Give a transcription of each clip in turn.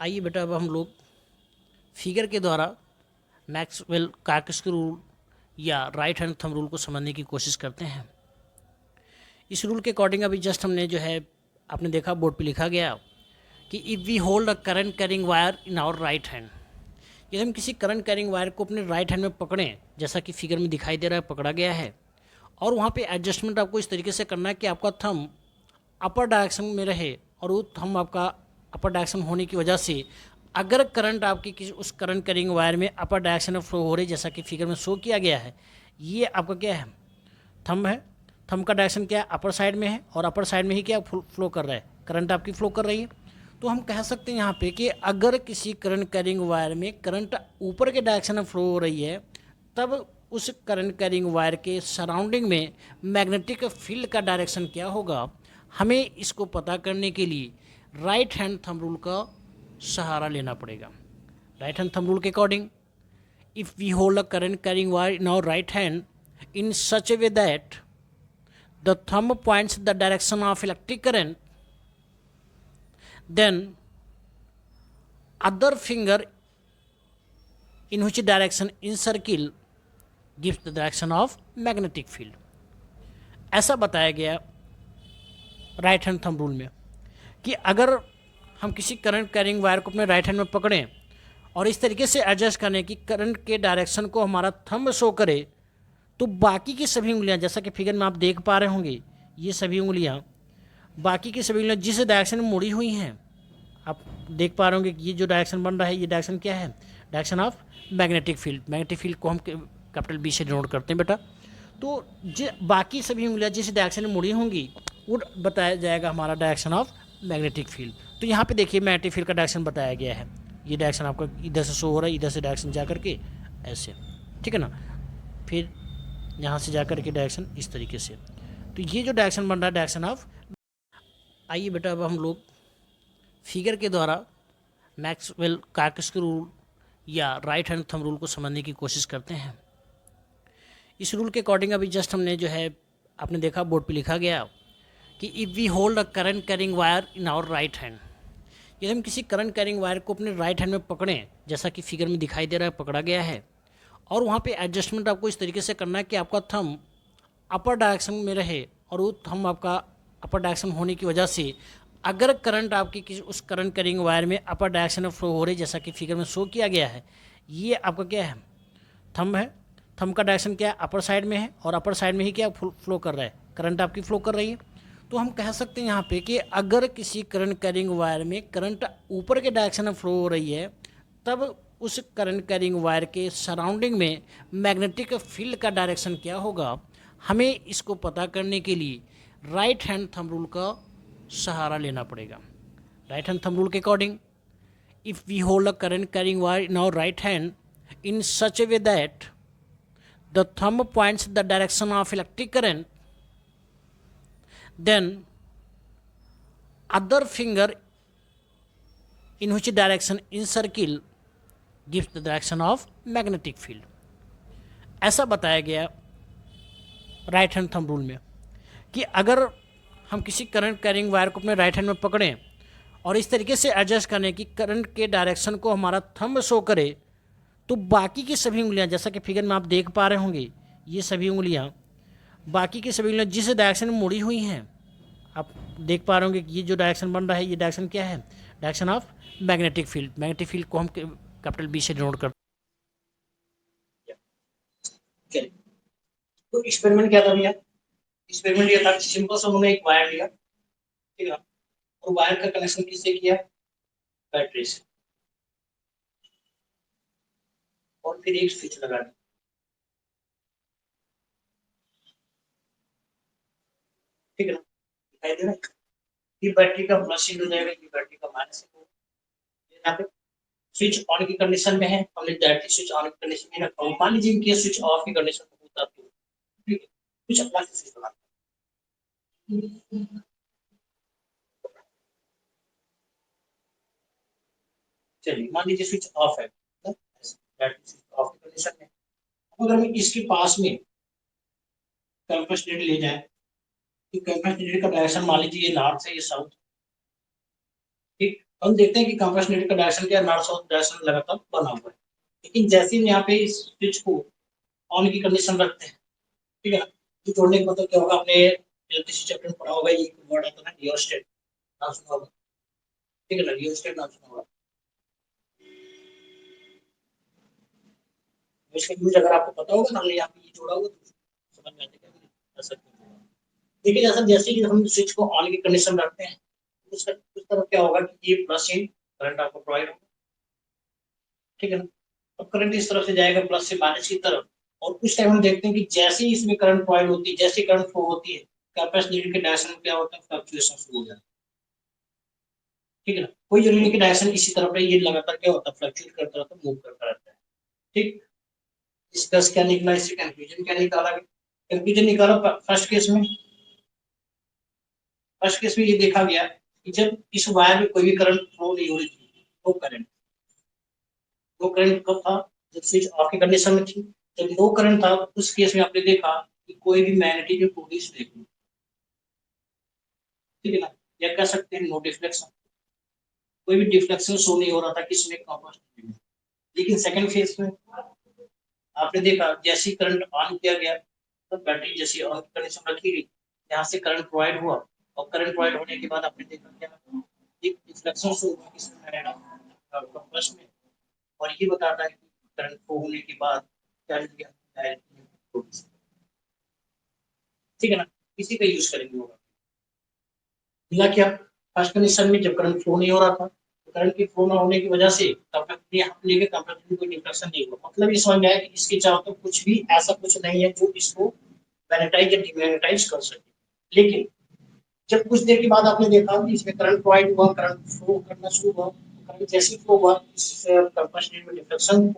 आइए बेटा, अब हम लोग फिगर के द्वारा मैक्सवेल कार्कस रूल या राइट हैंड थंब रूल को समझने की कोशिश करते हैं। इस रूल के अकॉर्डिंग अभी जस्ट हमने जो है आपने देखा बोर्ड पे लिखा गया कि if we hold a current carrying wire in our right hand, यदि हम किसी करंट कैरिंग वायर को अपने राइट हैंड में पकड़ें, जैसा कि फिगर में दिखाई दे रहा है पकड़ा गया है, और वहाँ पे एडजस्टमेंट आपको इस तरीके से करना है कि आपका थंब अपर डायरेक्शन में रहे, और वो थंब आपका अपर डायरेक्शन होने की वजह से अगर करंट आपकी किसी उस करंट कैरिंग वायर में अपर डायरेक्शन में फ्लो हो रही, जैसा कि फिगर में शो किया गया है, ये आपका क्या है, थंब है। थंब का डायरेक्शन क्या है, अपर साइड में है, और अपर साइड में ही क्या फ्लो कर रहा है, करंट आपकी फ्लो कर रही है। तो हम कह सकते हैं यहाँ पे कि अगर किसी करंट कैरिंग वायर में करंट ऊपर के डायरेक्शन में फ्लो हो रही है, तब उस करंट कैरिंग वायर के सराउंडिंग में मैग्नेटिक फील्ड का डायरेक्शन क्या होगा, हमें इसको पता करने के लिए राइट हैंड थंब रूल का सहारा लेना पड़ेगा। राइट हैंड थंब रूल के according, if we hold a current carrying wire in our right hand in such a way that the thumb points the direction of electric current, then other finger in which direction encircle gives the direction of magnetic field। ऐसा बताया गया right hand thumb rule में कि अगर हम किसी current carrying wire को अपने राइट हैंड में पकड़ें और इस तरीके से एडजस्ट करें कि करंट के डायरेक्शन को हमारा थंब शो करे, तो बाकी की सभी उंगलियां, जैसा कि फिगर में आप देख पा रहे होंगे, ये सभी उंगलियां, बाकी की सभी उंगलियां जिस डायरेक्शन में मुड़ी हुई हैं, आप देख पा रहे होंगे कि ये जो डायरेक्शन बन रहा है, ये डायरेक्शन क्या है, direction of magnetic field. Magnetic field को हम कैपिटल बी से डिनोट करते हैं बेटा। तो बाकी सभी उंगलियां जिस डायरेक्शन में मुड़ी होंगी, वो बताया जाएगा हमारा डायरेक्शन ऑफ मैग्नेटिक फील्ड। तो यहाँ पे देखिए मैग्नेटिक फील्ड का डायरेक्शन बताया गया है, ये डायरेक्शन आपका इधर से शो हो रहा है, इधर से डायरेक्शन जा करके ऐसे, ठीक है ना, फिर यहाँ से जा कर के डायरेक्शन इस तरीके से। तो ये जो डायरेक्शन बन रहा है डायरेक्शन ऑफ। आइए बेटा, अब हम लोग फिगर के द्वारा मैक्सवेल कार्कस रूल या राइट हैंड थंब रूल को समझने की कोशिश करते हैं। इस रूल के अकॉर्डिंग अभी जस्ट हमने जो है आपने देखा बोर्ड पे लिखा गया कि if we hold a current carrying wire in our right hand, यदि हम किसी करंट कैरिंग वायर को अपने राइट हैंड में पकड़ें, जैसा कि फिगर में दिखाई दे रहा है पकड़ा गया है, और वहाँ पे एडजस्टमेंट आपको इस तरीके से करना है कि आपका थंब अपर डायरेक्शन में रहे, और वो थंब आपका अपर डायरेक्शन होने की वजह से अगर करंट आपकी किसी उस करंट कैरिंग वायर में अपर डायरेक्शन में फ्लो हो रही, जैसा कि फिगर में शो किया गया है, ये आपका क्या है, थंब है। थंब का डायरेक्शन क्या है, अपर साइड में है, और अपर साइड में ही क्या फ्लो कर रहा है, करंट आपकी फ्लो कर रही है। तो हम कह सकते हैं यहाँ पे कि अगर किसी करंट कैरिंग वायर में करंट ऊपर के डायरेक्शन में फ्लो हो रही है, तब उस करंट कैरिंग वायर के सराउंडिंग में मैग्नेटिक फील्ड का डायरेक्शन क्या होगा, हमें इसको पता करने के लिए राइट हैंड थंब रूल का सहारा लेना पड़ेगा। राइट हैंड थंब रूल के according, if we hold a current carrying wire in our right hand in such a way that the thumb points the direction of electric current, then other finger in which direction encircle gives the direction of magnetic field। ऐसा बताया गया right hand thumb rule में कि अगर हम किसी current carrying wire को अपने राइट हैंड में पकड़ें और इस तरीके से एडजस्ट करें कि करंट के डायरेक्शन को हमारा थंब शो करे, तो बाकी की सभी उंगलियां, जैसा कि फिगर में आप देख पा रहे होंगे, ये सभी उंगलियां, बाकी की सभी उंगलियां जिस डायरेक्शन में मुड़ी हुई हैं, आप देख पा रहे होंगे कि ये जो डायरेक्शन बन रहा है, ये डायरेक्शन क्या है, direction of magnetic field. Magnetic field को हम कैपिटल बी से डिनोट करते हैं। तो एक्सपेरिमेंट क्या था भैया, एक्सपेरिमेंट ये था कि सिंपल सा उन्होंने एक वायर लिया, ठीक है, और वायर का कनेक्शन किससे किया, बैटरी से, और फिर एक स्विच लगा दिया, ठीक है ना, दिखाई दे रहा है, ये बैटरी का प्लस हो जाएगा, ये बैटरी का माइनस हो, यहाँ पे स्विच ऑन की कंडीशन में है, हमने डायरेक्टली स्विच ऑन की कंडीशन में रखा, मान लीजिए कि स्विच ऑफ की कंडीशन होता है, ठीक है, स्विच अपना स्विच लगा, चलिए मान लीजिए स्विच ऑफ है, डायरेक्टली स्विच ऑफ की कंडीशन में। अगर हम इसके पास में कैपेसिटर ले जाए, तो कैपेसिटर का डायरेक्शन मान लीजिए ये नॉर्थ है, ये साउथ, ठीक, हम देखते हैं कि कंप्रेशन का डायरेक्शन क्या नॉर्थ साउथ डायरेक्शन लगातार बना हुआ है, लेकिन जैसे ही यहाँ पे इस स्विच को ऑन की कंडीशन रखते हैं, ठीक है ना, तो जोड़ने का मतलब क्या होगा, आपने इलेक्ट्रिसिटी चैप्टर में पढ़ा होगा, ये वर्ड आता है ना रियोस्टेट, नाम सुना होगा, ठीक है ना, रियोस्टेट नाम सुना होगा। इसका यूज अगर आपको पता होगा ना, हमने यहाँ पे ये जोड़ा होगा तो समझ में आता है ऐसा क्यों। देखिए जैसा जैसे ही हम स्विच को ऑन की कंडीशन रखते हैं, उस तरफ क्या होगा कि ये प्लस इन करंट आपको प्रोवाइड होगा, ठीक है ना। अब करंट इस तरफ से जाएगा प्लस से माइनस की तरफ, और कुछ टाइम हम देखते हैं कि जैसे ही इसमें करंट प्रोवाइड होती है, जैसे करंट फ्लो होती है, कैपेसिटर के डायरेक्शन में क्या होता है, फ्लक्चुएशन शुरू हो जाता है, ठीक है ना। कोई जरूरी नहीं कि डायरेक्शन इसी तरफ रहे, ये लगातार क्या होता है, फ्लक्चुएट करता रहता है, मूव करता रहता है, ठीक। डिस्कस क्या निकला, इससे कंफ्यूजन क्या निकाला, कंफ्यूजन निकाला फर्स्ट केस में ये देखा गया कि जब इस वायर में कोई भी करंट फ्लो नहीं हो रही थी, नो करंट कब था, जब स्विच ऑफ की कंडीशन में थी। जब नो करंट था उस केस में आपने देखा कि कोई भी मैग्नेटिक प्रोड्यूस नहीं हुई, ठीक है ना, या कह सकते हैं नो डिफ्लेक्शन, कोई भी डिफ्लेक्शन शो नहीं हो रहा था किसमें, कॉपर में। लेकिन सेकंड फेज में आपने देखा जैसे ही करंट ऑन किया गया, तो बैटरी जैसी ऑन कंडीशन रखी गई, यहाँ से करंट प्रोवाइड हुआ, और करंट प्रोवाइड होने के बाद आपने देखा क्या, एक डिफ्लेक्शन शो हुआ किसमें, कंपास में, और ये बताता है कि करंट फ्लो होने के बाद क्या लिया, ठीक है ना, इसी का यूज करेंगे होगा। मिला क्या, फर्स्ट कंडीशन में जब करंट फ्लो नहीं हो रहा था, तो करंट की फ्लो ना होने की वजह से कंडक्टर में कोई डिफ्लेक्शन नहीं हुआ, मतलब ये समझ में आया कि इसके चारों तरफ कुछ भी ऐसा कुछ नहीं है जो इसको मैग्नेटाइज या डिमैग्नेटाइज कर सके। लेकिन जब कुछ देर के बाद आपने देखा कि इसमें करंट प्रोवाइड हुआ, करंट फ्लो करना शुरू हुआ, करंट जैसे फ्लो हुआ, इस कंपास में डिफ्लेक्शन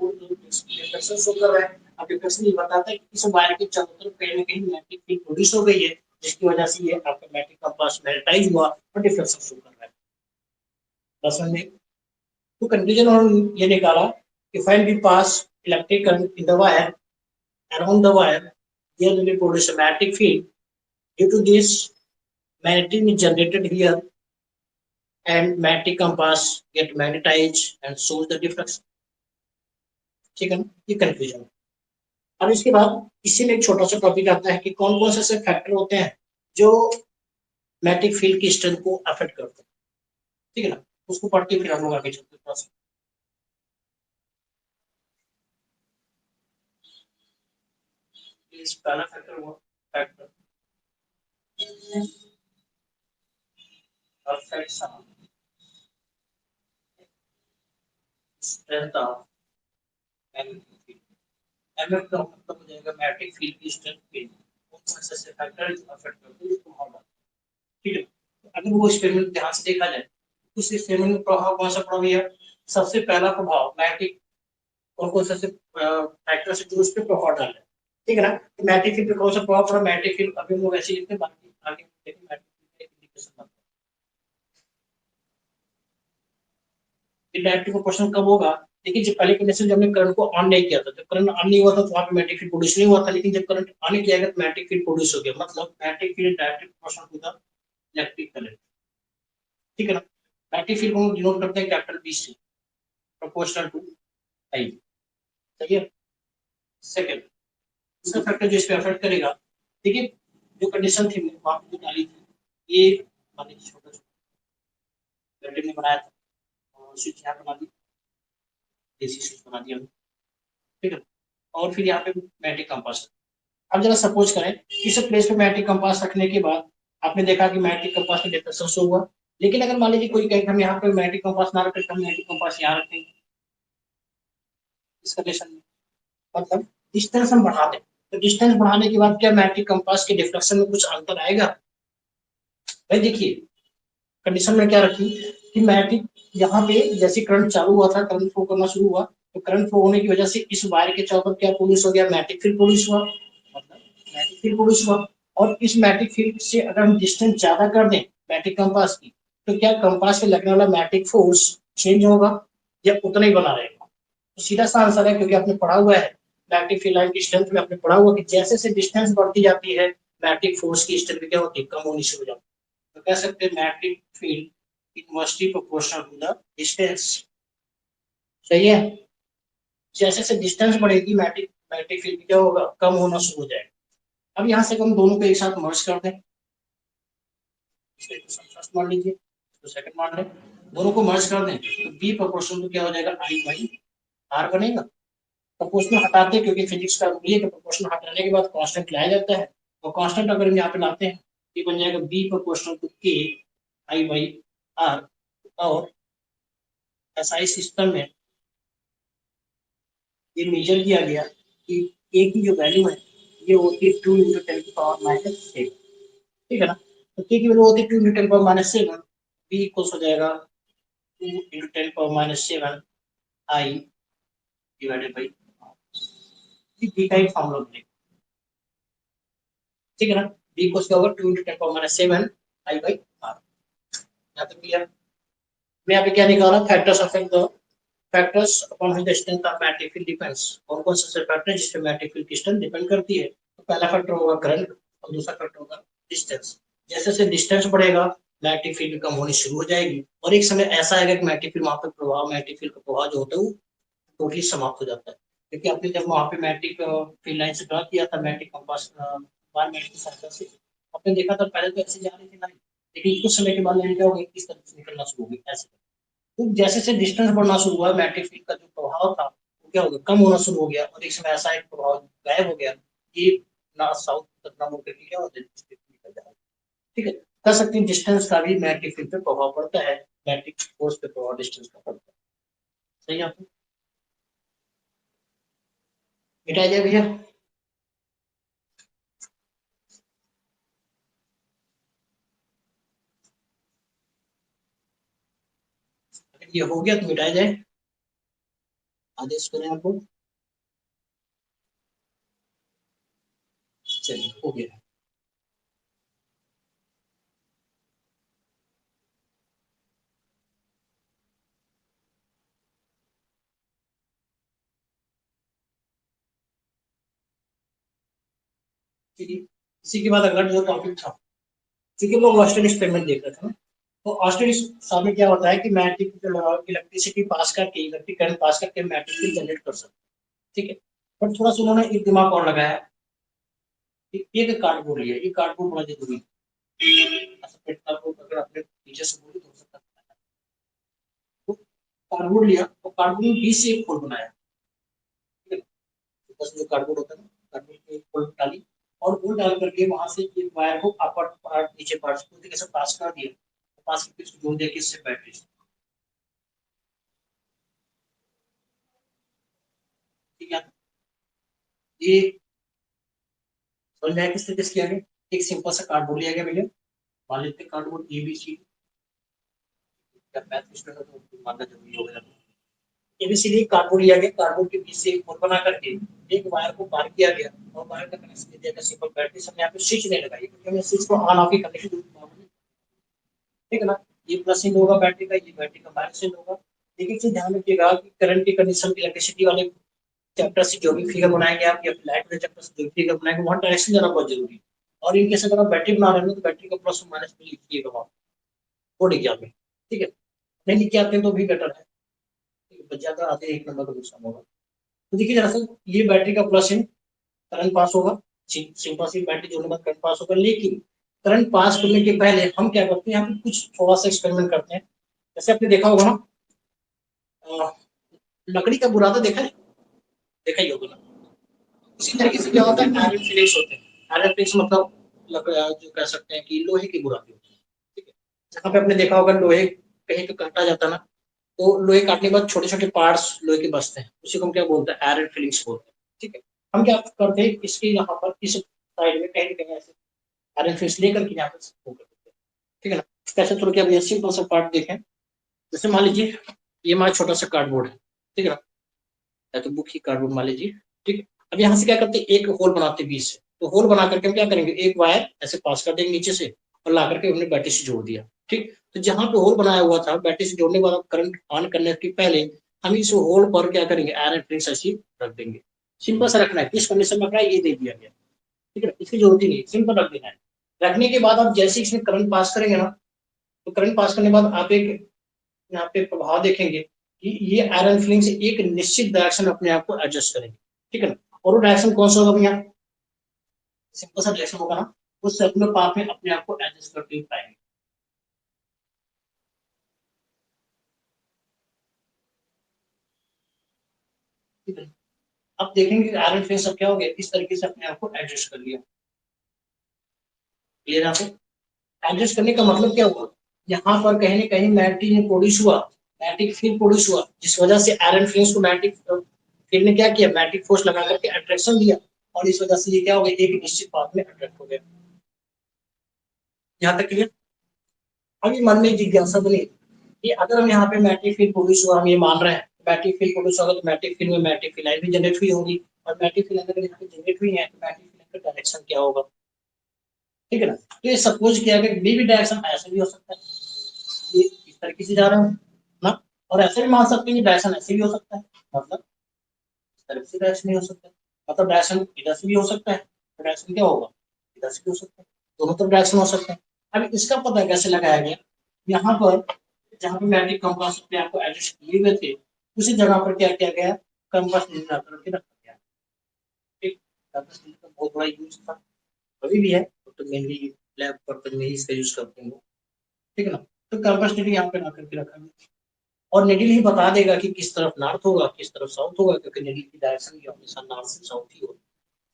शो कर रहा है। अब डिफ्लेक्शन ये बताता है कि इस वायर के चारों तरफ कहीं ना कहीं मैग्नेटिक फील्ड प्रोड्यूस हो गई है, जिसकी वजह से ये आपका मैग्नेटिक कंपास मैग्नेटाइज हुआ और डिफ्लेक्शन शो कर रहा है। बस में तो कंक्लूजन उन्होंने ये निकाला कि find we pass electric current in the wire around the wire, here will produce a magnetic field. Due to this, magnetism is generated here, and magnetic compass get magnetized and shows the diffraction, ठीक है ना, ये confusion. अब इसके बाद इसी में एक छोटा सा टॉपिक आता है कि कौन कौन से ऐसे फैक्टर होते हैं जो मैग्नेटिक फील्ड की स्ट्रेंथ को अफेक्ट करते हैं, ठीक है ना, उसको पढ़ के फिर हम लोग आगे चलते हैं थोड़ा सा। पहला फैक्टर हुआ factor affects strength of magnetic field. MF का मतलब हो जाएगा मैग्नेटिक फील्ड की स्ट्रेंथ पे कौन कौन से ऐसे फैक्टर जो अफेक्ट करते हैं उसको हम, ठीक है। तो अगर वो एक्सपेरिमेंट ध्यान से देखा जाए, उस एक्सपेरिमेंट में प्रभाव कौन सा पड़ा भैया, सबसे पहला प्रभाव मैग्नेटिक कौन कौन से फैक्टर से जो उस पर प्रभाव डाले, ठीक है ना। तो मैग्नेटिक फील्ड पे कौन सा प्रभाव पड़ा, मैग्नेटिक फील्ड अभी हम लोग ऐसे लिखते हैं, बाकी आगे देखें मैग्नेटिक फील्ड इंडिकेशन आता है। डायरेक्ट को क्वेश्चन कब होगा, देखिए जब पहले कंडीशन जब हमने करंट को ऑन नहीं किया था, जब करंट ऑन नहीं हुआ था तो वहां पे मैग्नेटिक फील्ड प्रोड्यूस नहीं हुआ था, लेकिन जब करंट ऑन किया गया तो मैग्नेटिक फील्ड प्रोड्यूस हो गया, मतलब magnetic field directly proportional to the electric current, ठीक है ना। मैग्नेटिक फील्ड को हम डिनोट करते हैं कैपिटल बी से, प्रोपोर्शनल टू आई, सही है। सेकंड दूसरा फैक्टर जो इस पे अफेक्ट करेगा, देखिए जो कंडीशन थी वहां पे जो डाली थी, ये मान लीजिए छोटा छोटा बैटरी ने बनाया था, और स्विच यहाँ बना दी, देसी स्विच बना दिया, ठीक है। और फिर यहाँ पे मैग्नेटिक कंपास। अब जरा सपोज करें किसी प्लेस पे मैग्नेटिक कंपास रखने के बाद आपने देखा कि मैग्नेटिक कंपास में डिफ्लेक्शन शो हुआ, लेकिन अगर मान लीजिए कोई कहे हम यहाँ पे मैग्नेटिक कंपास ना रखें, हम मैग्नेटिक कंपास यहाँ रखेंगे इस कंडीशन में, मतलब डिस्टेंस हम बढ़ा दें, तो डिस्टेंस बढ़ाने के बाद क्या मैग्नेटिक कंपास के डिफ्लेक्शन में कुछ अंतर आएगा, भाई देखिए कंडीशन में क्या रखी कि मैग्नेटिक यहाँ पे जैसे करंट चालू हुआ था, करंट फ्लो करना शुरू हुआ, तो करंट फ्लो होने की वजह से इस वायर के चारों तरफ क्या प्रोड्यूस हो गया, मैग्नेटिक फील्ड प्रोड्यूस हुआ, मतलब मैग्नेटिक फील्ड प्रोड्यूस हुआ। और इस मैग्नेटिक फील्ड से अगर हम डिस्टेंस ज्यादा कर दें मैग्नेटिक कंपास की, तो क्या कंपास पे लगने वाला मैग्नेटिक फोर्स चेंज होगा या उतना ही बना रहेगा, तो सीधा सा आंसर है, क्योंकि आपने पढ़ा हुआ है मैग्नेटिक फील्ड लाइन की स्ट्रेंथ में, आपने पढ़ा हुआ कि जैसे से डिस्टेंस बढ़ती जाती है मैग्नेटिक फोर्स की स्ट्रेंथ क्या होती है, कम होनी शुरू हो जाती है। तो कह सकते हैं magnetic field inversely proportional to the distance. सही है। जैसे जैसे डिस्टेंस बढ़ेगी मैग्नेटिक मैग्नेटिक फील्ड क्या होगा, कम होना शुरू हो जाएगा। अब यहाँ से हम दोनों को एक साथ मर्ज कर दें, फर्स्ट मान लीजिए तो सेकंड मान लें, दोनों को मर्ज कर दें तो बी प्रोपोर्शनल टू क्या हो जाएगा, आई बाई आर बनेगा। प्रोपोर्शनल हटाते हैं क्योंकि फिजिक्स का रूल है कि प्रोपोर्शनल हटाने के बाद कांस्टेंट लाया जाता है, और कांस्टेंट अगर हम यहाँ पे लाते हैं ये बन जाएगा बी प्रोपोर्शनल टू के आई बाई आर। और एसआई सिस्टम में ये मेजर किया गया कि ए की जो वैल्यू है ये होती है 2 × 10⁻⁷। ठीक है ना। तो के की वैल्यू होती है 2 × 10⁻⁷, बी इक्वल्स हो जाएगा 2 × 10⁻⁷ आई डिवाइडेड बाई बी का एक फॉर्मूला बनेगा। ठीक है ना। बी इक्वल्स क्या होगा 2 × 10⁻⁷ आई बाई आर। यहाँ तक क्लियर। मैं यहाँ पे क्या निकाला, factors affect the factors upon which the strength of magnetic field depends. कौन कौन से फैक्टर जिस पे मैग्नेटिक फील्ड की स्ट्रेंथ डिपेंड करती है। तो पहला फैक्टर होगा करंट और दूसरा फैक्टर होगा डिस्टेंस। जैसे जैसे डिस्टेंस बढ़ेगा मैग्नेटिक फील्ड कम होनी शुरू हो जाएगी, और एक समय ऐसा आएगा कि मैग्नेटिक फील्ड वहां पे प्रभाव मैग्नेटिक फील्ड का प्रभाव जो होता है वो टोटली समाप्त हो जाता है। क्योंकि आपने जब वहां पे मैग्नेटिक फील्ड लाइन से ड्रा किया था मैग्नेटिक कंपास बार मैग्नेटिक सर्कल से, आपने देखा था पहले तो ऐसे जा रही थी लाइन, लेकिन कुछ समय के बाद लाइन क्या होगी, इस तरह से निकलना शुरू होगी ऐसे। तो जैसे जैसे डिस्टेंस बढ़ना शुरू हुआ मैग्नेटिक फील्ड का जो प्रभाव था वो क्या हो गया, कम होना शुरू हो गया, और एक समय ऐसा एक प्रभाव गायब हो गया कि ना साउथ तक ना मुड़ करके क्या होता है निकल जाएगा। ठीक है। कह सकते हैं डिस्टेंस का भी मैग्नेटिक फील्ड पे प्रभाव पड़ता है, मैग्नेटिक फोर्स पे प्रभाव डिस्टेंस का पड़ता है। सही है आपको मिटाया जाए भैया। अगर ये हो गया तो मिटाया जाए, आदेश करें आपको। चलिए हो गया। ठीक है। इसी के बाद अगला जो टॉपिक था, क्योंकि हम लोग ऑस्टेन एक्सपेरिमेंट देख रहे थे ना, तो ऑस्टेन एक्सपेरिमेंट में क्या होता है कि मैग्नेटिक इलेक्ट्रिसिटी पास करके इलेक्ट्रिक करंट पास करके मैग्नेटिक फील्ड जनरेट कर सकते हैं। ठीक है। बट थोड़ा सा उन्होंने एक दिमाग और लगाया, एक कार्डबोर्ड लिया, ये कार्डबोर्ड बड़ा जरूरी है। सफेद कार्डबोर्ड अगर आपने पीछे से बोली तो हो सकता है। तो कार्डबोर्ड लिया और कार्डबोर्ड में बीच से एक होल बनाया। ठीक है। तो बस जो कार्डबोर्ड होता है ना, कार्डबोर्ड में एक होल डाली, और होल डाल करके वहां से एक वायर को अपर पार्ट नीचे पार्ट को कैसे पास कर दिया, पास करके इसको जोड़ दिया किससे, बैटरी से। ठीक है। ये समझ में आया किस तरीके से किया गया। एक सिंपल सा कार्डबोर्ड लिया गया भैया, मान लेते हैं कार्डबोर्ड ABC, जब मैथ स्टूडेंट हो तो मानना जरूरी हो गया। एबीसीडी कार्डबोर्ड लिया गया, कार्डबोर्ड के बीच से एक होल बना करके एक वायर को पार किया गया, और वायर का कनेक्शन दिया गया सिंपल बैटरी से। हमने यहाँ पे स्विच नहीं लगाई क्योंकि हमें स्विच को ऑन ऑफ ही करने की जरूरत नहीं। ठीक है ना। ये प्लस एंड होगा बैटरी का, ये बैटरी का माइनस एंड होगा। लेकिन चीज ध्यान रखिएगा कि करंट की कंडीशन इलेक्ट्रिसिटी वाले चैप्टर से जो भी फिगर बनाएंगे आप, या लाइट वाले चैप्टर से जो भी फिगर बनाएंगे वहाँ डायरेक्शन जाना बहुत जरूरी है। और इनके से अगर आप बैटरी बना रहे हो तो बैटरी का प्लस और माइनस भी लिखिएगा वहाँ बोर्ड एग्जाम में। ठीक है। नहीं लिख के आते हैं तो भी बेटर है, बच जाता आधे एक नंबर का नुकसान होगा। तो देखिए जरा सा, ये बैटरी का प्लस इन करंट पास होगा, सिंपल सी बैटरी जोड़ने के बाद करंट पास होगा। लेकिन करंट पास करने के पहले हम क्या करते हैं, यहाँ पे कुछ थोड़ा सा एक्सपेरिमेंट करते हैं। जैसे आपने देखा होगा ना, अ, लकड़ी का बुरादा देखा है, देखा ही होगा ना। इसी तरीके से क्या होता है, आयरन फिलिंग्स होते हैं। आयरन फिलिंग्स मतलब जो कह सकते हैं कि लोहे की बुरादी होती है। ठीक है। जहाँ पे आपने देखा होगा लोहे कहीं पे काटा जाता है ना, तो लोहे काटने के बाद छोटे छोटे पार्ट्स लोहे के बचते हैं, उसी को हम क्या बोलते हैं, आयरन फिलिंग्स बोलते हैं। ठीक है। हम क्या करते हैं, इसके यहाँ पर इस साइड में कहीं कहीं ऐसे आयरन फिलिंग्स लेकर के यहाँ पर वो कर देते हैं। ठीक है ना। कैसे थोड़ा क्या भैया सिंपल सा पार्ट देखें। जैसे मान लीजिए ये हमारा छोटा सा कार्डबोर्ड है। ठीक है ना, या तो बुक ही कार्डबोर्ड मान लीजिए। ठीक है। अब यहाँ से क्या करते हैं, एक होल बनाते हैं बीच से। तो होल बना करके हम क्या करेंगे, एक वायर ऐसे पास कर देंगे नीचे से, और ला करके हमने बैटरी से जोड़ दिया। ठीक। तो जहां पे होल बनाया हुआ था बैटरी से जोड़ने के बाद करंट ऑन करने के पहले हम इस होल पर क्या करेंगे, आयरन फिलिंग्स ऐसी रख देंगे। सिंपल सा रखना है, किस कंडीशन में रखना है ये दे दिया गया। ठीक है। इसकी जरूरत ही नहीं, सिंपल रख देना है। रखने के बाद आप जैसे इसमें करंट पास करेंगे ना, तो करंट पास करने के बाद आप एक यहाँ पे प्रभाव देखेंगे कि ये आयरन फिलिंग से एक निश्चित डायरेक्शन अपने आप को एडजस्ट करेंगे, ठीक है ना। और वो डायरेक्शन कौन सा होगा भैया, सिंपल सा डायरेक्शन होगा ना, वो सर्कुलर पाथ में अपने आप को एडजस्ट करते हुए पाएंगे। ठीक है, अब देखेंगे आयरन फिलिंग सब क्या हो गया, इस तरीके से अपने आप को एडजस्ट कर लिया। क्लियर आपको, एडजस्ट करने का मतलब क्या हुआ, यहाँ पर कहीं ना कहीं मैग्नेटिक प्रोड्यूस हुआ, मैग्नेटिक फील्ड प्रोड्यूस हुआ, जिस वजह से आयरन फिलिंग्स को मैग्नेटिक फील्ड ने क्या किया, मैग्नेटिक फोर्स लगा करके अट्रैक्शन दिया, और इस वजह से ये क्या हो गया, एक निश्चित पाथ में अट्रैक्ट हो गया। यहाँ तक क्लियर। अभी मन में जिज्ञासा बनी कि अगर हम यहाँ पे मैग्नेटिक फील्ड प्रोड्यूस हुआ, हम ये मान रहे हैं मैग्नेटिक फील्ड प्रोड्यूस होगा, तो मैग्नेटिक फील्ड में मैग्नेटिक फील्ड लाइन भी जनरेट हुई होगी, और मैग्नेटिक फील्ड अगर यहाँ पे जनरेट हुई है तो मैग्नेटिक फील्ड का डायरेक्शन क्या होगा, ठीक है ना। तो ये सपोज किया कि बी भी डायरेक्शन ऐसे भी हो सकता है, ये इस तरीके से जा रहा हूँ ना, और ऐसे भी मान सकते हैं कि डायरेक्शन ऐसे भी हो सकता है, मतलब इस तरफ से डायरेक्शन भी हो सकता है, मतलब डायरेक्शन इधर से भी हो सकता है, तो डायरेक्शन क्या होगा, इधर से भी हो सकता है, दोनों तरफ डायरेक्शन हो सकता है। अब इसका पता कैसे लगाया गया, यहाँ पर जहाँ पे मैग्नेटिक कंपास अपने आपको एडजस्ट किए हुए थे, उसी जगह पर क्या किया गया, कंपास नीचे ला करके रखा गया। ठीक, कंपास नीचे का बहुत बड़ा यूज था, अभी भी है, तो मेनली लैब पर्पज में ही इसका यूज करते हैं, ठीक है ना। तो कंपास नीचे यहाँ पे ला करके रखा गया, और नेडिल ही बता देगा कि किस तरफ नॉर्थ होगा किस तरफ साउथ होगा, क्योंकि नेडिल की डायरेक्शन ये हमेशा नॉर्थ से साउथ ही होगी।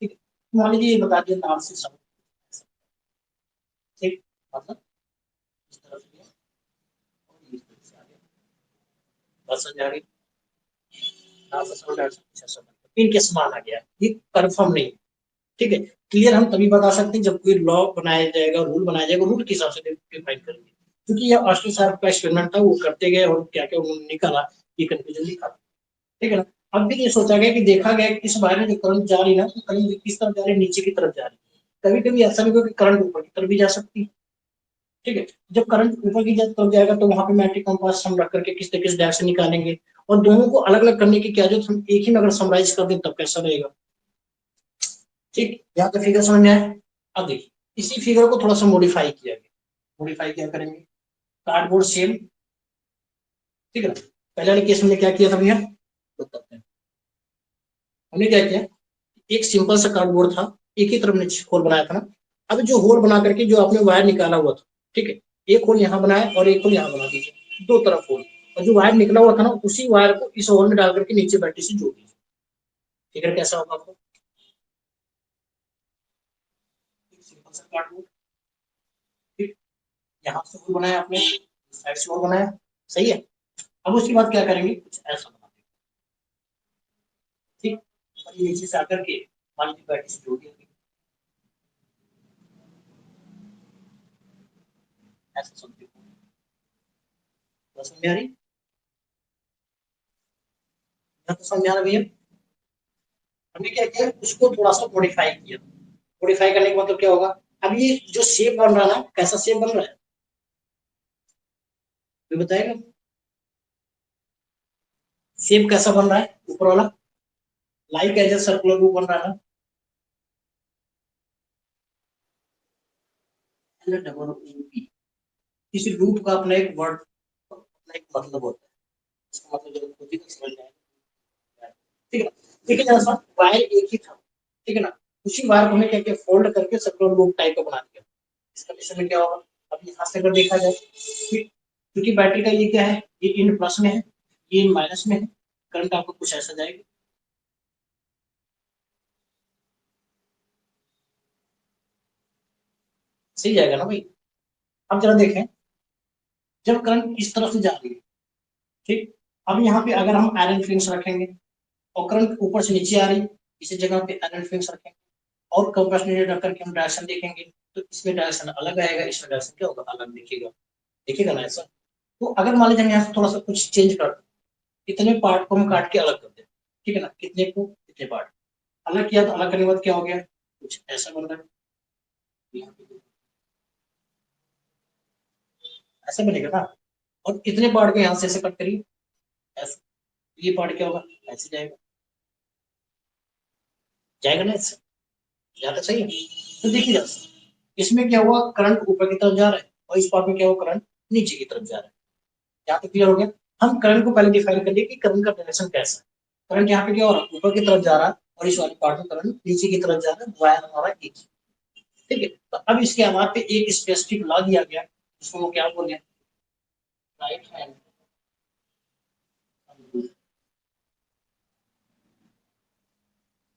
ठीक है, मान लीजिए ये बता दिया नॉर्थ से साउथ, ठीक, मतलब इस तरफ से गया और इस तरफ से आ गया, बात समझ आ गई, नॉर्थ से साउथ डायरेक्शन अच्छा समझ इनके समान आ गया, ये कंफर्म नहीं, ठीक है। क्लियर हम तभी बता सकते हैं जब कोई लॉ बनाया जाएगा, रूल बनाया जाएगा, रूल के हिसाब से डिफाइन करेंगे, क्योंकि ये ऑस्टिन साहब का एक्सपेरिमेंट था, वो करते गए और क्या क्या उन्होंने निकाला, ये कंफ्यूजन निकाला, ठीक है ना। अब भी ये सोचा गया कि देखा गया कि इस बारे में जो करंट जा रही है ना, तो करंट किस तरफ जा रही है, नीचे की तरफ जा रही है, कभी कभी ऐसा भी होगा कि करंट ऊपर की तरफ भी जा सकती है, ठीक है। जब करंट ऊपर की तरफ जाएगा तो वहां पे मैग्नेटिक कंपास हम रख करके किस तरीके से डायरेक्शन निकालेंगे, और दोनों को अलग अलग करने की क्या जरूरत, हम एक ही में अगर समराइज कर दें तब कैसा रहेगा, ठीक, यहाँ पे फिगर समझ में आया। अब देखिए इसी फिगर को थोड़ा सा मॉडिफाई किया गया, मॉडिफाई क्या करेंगे, कार्डबोर्ड सेम, ठीक है ना। पहले वाले केस में क्या किया था भैया, बताते हैं, हमने क्या किया, एक सिंपल सा कार्डबोर्ड था, एक ही तरफ ने होल बनाया था ना, अब जो होल बना करके जो आपने वायर निकाला हुआ था, ठीक है, एक होल यहाँ बनाया और एक होल यहाँ बना दीजिए, दो तरफ होल, और जो वायर निकला हुआ था ना उसी वायर को इस होल में डाल करके नीचे बैटरी से जोड़ दीजिए, ठीक है, कैसा होगा आपको, सिंपल सा कार्डबोर्ड, ठीक, यहाँ से होल बनाया आपने, साइड से होल बनाया, सही है। अब उसके बाद क्या करेंगे, कुछ ऐसा बना देंगे, ठीक, और ये नीचे से आकर के मान लीजिए बैटरी से जोड़ दिया, ऐसा समझिए, समझ में आ रही, तो समझ में आ रहा भैया। हमने क्या किया, उसको थोड़ा सा मॉडिफाई किया, मॉडिफाई करने के मतलब क्या होगा, अब ये जो शेप बन रहा है ना, कैसा शेप बन रहा है, ये बताएगा, शेप कैसा बन रहा है ऊपर वाला, लाइक एज ए सर्कुलर वो बन रहा है ना, डबल किसी रूप का अपना एक वर्ड, अपना एक मतलब होता है, इसका मतलब जब खुद ही तक समझ जाए, ठीक है, लेकिन ऐसा वायर एक ही था, ठीक है ना, उसी वायर को हमें क्या किया, फोल्ड करके सर्कुलर रूप टाइप का बना दिया, इस कंडीशन में क्या होगा, अब यहाँ से अगर देखा जाए, क्योंकि बैटरी का ये क्या है, ये इन प्लस में है, ये इन माइनस में है, करंट आपको कुछ ऐसा जाएगा, सही जाएगा ना भाई। अब जरा देखें, जब करंट इस तरफ से जा रही है, ठीक, अब यहाँ पे अगर हम आयरन फिल्म्स रखेंगे और करंट ऊपर से नीचे आ रही है, इसी जगह पे आयरन फिल्म्स रखेंगे और कंप्रेसर रख करके हम डायरेक्शन देखेंगे, तो इसमें डायरेक्शन अलग आएगा, इसमें डायरेक्शन क्या होगा, अलग दिखेगा, दिखेगा ना ऐसा। तो अगर मान लीजिए हम यहाँ से थोड़ा सा कुछ चेंज कर, इतने पार्ट को हम काट के अलग कर दें, ठीक है ना, कितने को, कितने पार्ट अलग किया, तो अलग करने के बाद क्या हो गया, कुछ ऐसा बन रहा है, ऐसे बनेगा ना, और इतने पार्ट को यहाँ से ऐसे कट करिए, ऐसे, ये पार्ट क्या होगा, ऐसे जाएगा, जाएगा ना ऐसे, जाता सही है। तो देखिए इसमें क्या हुआ, करंट ऊपर की तरफ जा रहा है और इस पार्ट में क्या हुआ, करंट नीचे की तरफ जा रहा है। यहाँ पे क्लियर हो गया। हम करंट को पहले डिफाइन कर लिए कि करंट का डायरेक्शन कैसा है। करंट यहाँ पे क्या हो रहा है, ऊपर की तरफ जा रहा है, और इस वाले पार्ट में करंट नीचे की तरफ जा रहा है, वायर हमारा एक। ठीक है, तो अब इसके आधार पे एक स्पेसिफिक लॉ दिया गया, जिसको वो क्या बोले, राइट हैंड।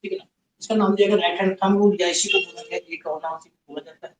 ठीक है ना, इसका नाम दिया गया राइट हैंड थंब रूल, या इसी को बोला गया, एक और नाम से बोला जाता है।